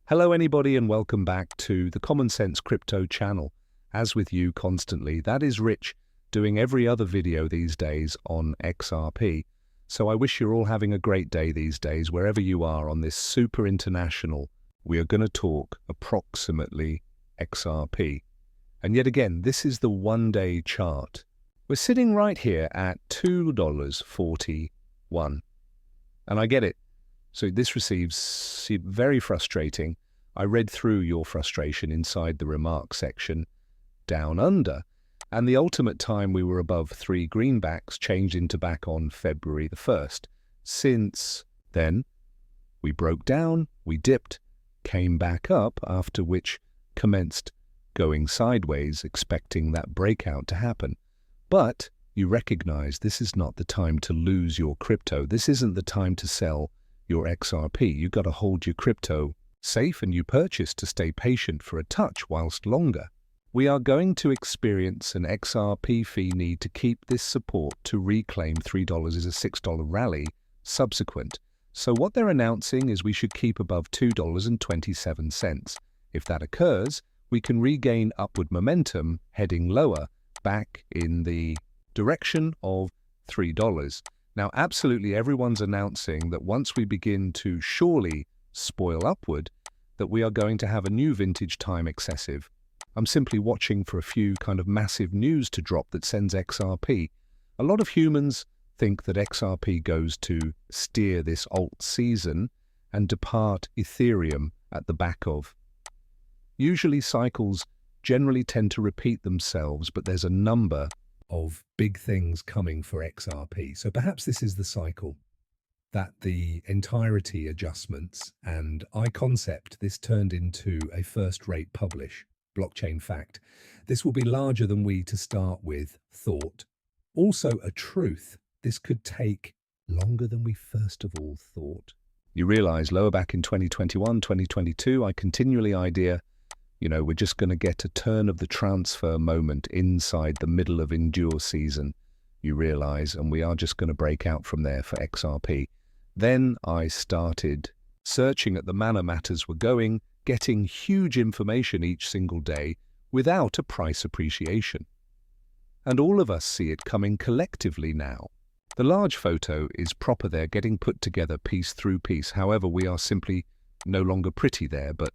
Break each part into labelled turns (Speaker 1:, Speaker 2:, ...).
Speaker 1: Hello anybody and welcome back to the Common Sense Crypto channel. As with you constantly, that is Rich, doing every other video these days on XRP. So I wish you're all having a great day these days, wherever you are on this super international. We are going to talk approximately XRP. And yet again, this is the one-day chart. We're sitting right here at $2.41. And I get it. So this seems very frustrating. I read through your frustration inside the remarks section down under. And the ultimate time we were above 3 greenbacks changed into back on February the 1st. Since then, we broke down, we dipped, came back up, after which commenced going sideways, expecting that breakout to happen. But you recognize this is not the time to lose your crypto. This isn't the time to sell your XRP. You've got to hold your crypto safe and you purchase to stay patient for a touch whilst longer. We are going to experience an XRP fee need to keep this support to reclaim $3 is a $6 rally subsequent. So what they're announcing is we should keep above $2.27. If that occurs, we can regain upward momentum heading lower back in the direction of $3. Now, absolutely everyone's announcing that once we begin to surely spoil upward, that we are going to have a new vintage time excessive. I'm simply watching for a few kind of massive news to drop that sends XRP. A lot of humans think that XRP goes to steer this alt season and depart Ethereum at the back of. Usually cycles generally tend to repeat themselves, but there's a number of big things coming for XRP. So perhaps this is the cycle that the entirety adjustments and concept this turned into a first-rate publish, blockchain fact. This will be larger than we to start with thought. Also a truth. This could take longer than we first of all thought. You realize lower back in 2021, 2022, I continually idea we're just going to get a turn of the transfer moment inside the middle of endure season, you realize, and we are just going to break out from there for XRP. Then I started searching at the manner matters were going, getting huge information each single day without a price appreciation. And all of us see it coming collectively now. The large photo is proper there, getting put together piece through piece. However, we are simply no longer pretty there, but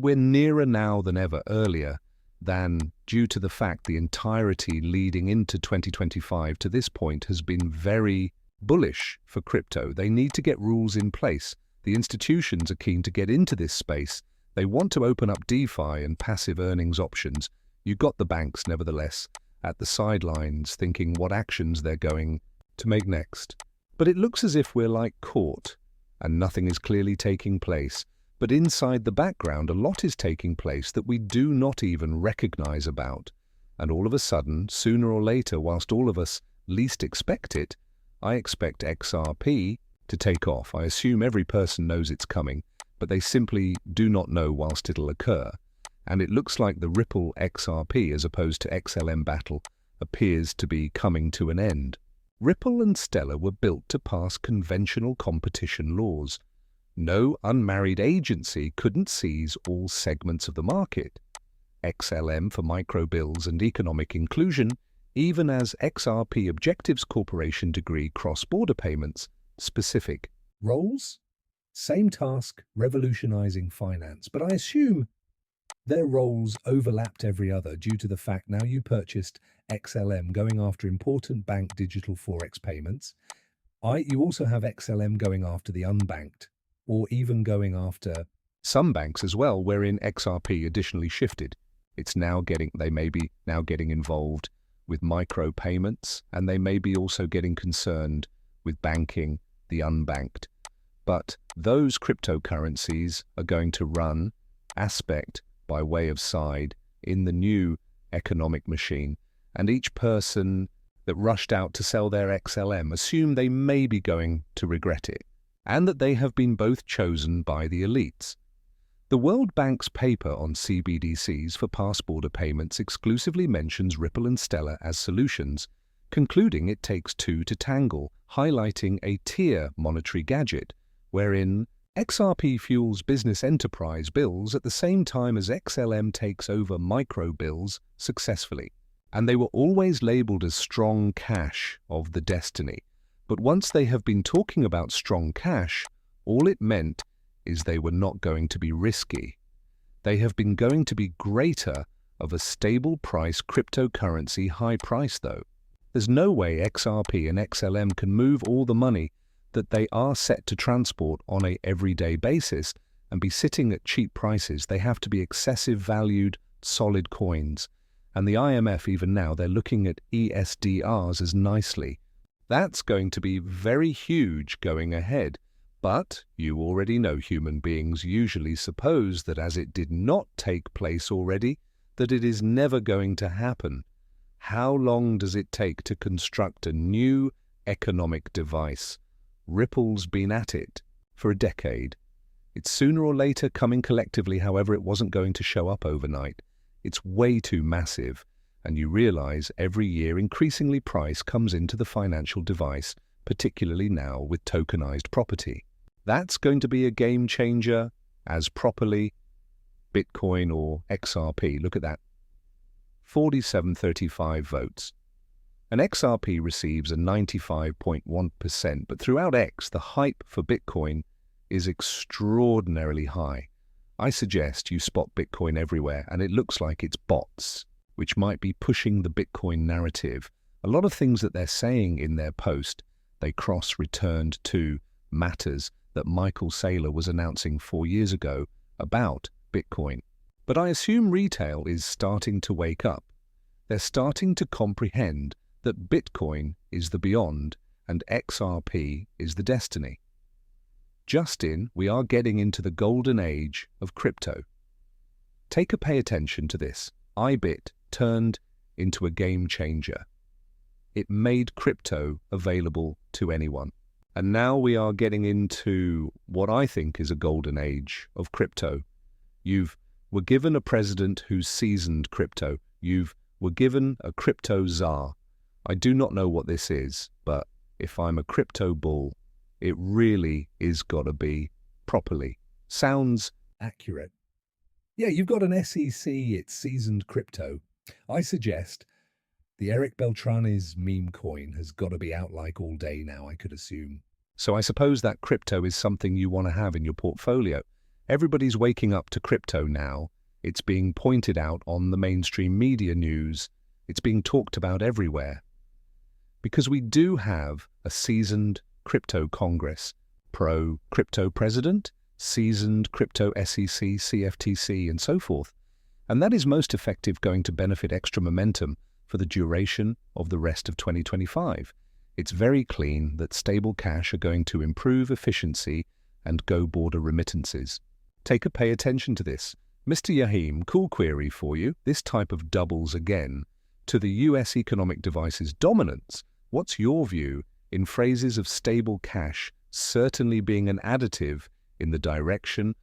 Speaker 1: we're nearer now than ever earlier than due to the fact the entirety leading into 2025 to this point has been very bullish for crypto. They need to get rules in place. The institutions are keen to get into this space. They want to open up DeFi and passive earnings options. You've got the banks, nevertheless, at the sidelines thinking what actions they're going to make next. But it looks as if we're like caught and nothing is clearly taking place. But inside the background, a lot is taking place that we do not even recognize about. And all of a sudden, sooner or later, whilst all of us least expect it, I expect XRP to take off. I assume every person knows it's coming, but they simply do not know whilst it'll occur. And it looks like the Ripple XRP as opposed to XLM battle appears to be coming to an end. Ripple and Stellar were built to pass conventional competition laws. No unmarried agency couldn't seize all segments of the market. XLM for micro bills and economic inclusion, even as XRP Objectives Corporation degree cross-border payments, specific roles? Same task, revolutionizing finance, but I assume their roles overlapped every other due to the fact now you purchased XLM going after important bank digital forex payments. You also have XLM going after the unbanked, or even going after some banks as well, wherein XRP additionally shifted. They may be now getting involved with micro payments, and they may be also getting concerned with banking the unbanked. But those cryptocurrencies are going to run aspect by way of side in the new economic machine. And each person that rushed out to sell their XLM assume they may be going to regret it, and that they have been both chosen by the elites. The World Bank's paper on CBDCs for pass-border payments exclusively mentions Ripple and Stellar as solutions, concluding it takes two to tangle, highlighting a tier monetary gadget, wherein XRP fuels business enterprise bills at the same time as XLM takes over micro bills successfully. And they were always labeled as strong cash of the destiny. But once they have been talking about strong cash, all it meant is they were not going to be risky. They have been going to be greater of a stable price cryptocurrency high price though. There's no way XRP and XLM can move all the money that they are set to transport on a everyday basis and be sitting at cheap prices. They have to be excessive valued, solid coins. And the IMF, even now, they're looking at ESDRs as nicely. That's going to be very huge going ahead. But you already know human beings usually suppose that as it did not take place already, that it is never going to happen. How long does it take to construct a new economic device? Ripple's been at it for a decade. It's sooner or later coming collectively, however, it wasn't going to show up overnight. It's way too massive, and you realize every year increasingly price comes into the financial device, particularly now with tokenized property. That's going to be a game changer as properly Bitcoin or XRP. Look at that. 4735 votes. And XRP receives a 95.1%, but throughout X, the hype for Bitcoin is extraordinarily high. I suggest you spot Bitcoin everywhere, and it looks like it's bots, which might be pushing the Bitcoin narrative. A lot of things that they're saying in their post, they cross-returned to matters that Michael Saylor was announcing 4 years ago about Bitcoin. But I assume retail is starting to wake up. They're starting to comprehend that Bitcoin is the beyond and XRP is the destiny. Justin, we are getting into the golden age of crypto. Take a pay attention to this. IBIT turned into a game changer. It made crypto available to anyone. And now we are getting into what I think is a golden age of crypto. Were given a president who's seasoned crypto. Were given a crypto czar. I do not know what this is, but if I'm a crypto bull, it really is gotta be properly. Sounds accurate. Yeah, you've got an SEC, it's seasoned crypto. I suggest the Eric Beltrani's meme coin has got to be out like all day now, I could assume. So I suppose that crypto is something you want to have in your portfolio. Everybody's waking up to crypto now. It's being pointed out on the mainstream media news. It's being talked about everywhere. Because we do have a seasoned crypto Congress, pro-crypto president, seasoned crypto SEC, CFTC, and so forth. And that is most effective going to benefit extra momentum for the duration of the rest of 2025. It's very clean that stable cash are going to improve efficiency and go border remittances. Take a pay attention to this. Mr. Yahim, cool query for you. This type of doubles again to the US economic device's dominance. What's your view in phrases of stable cash certainly being an additive in the direction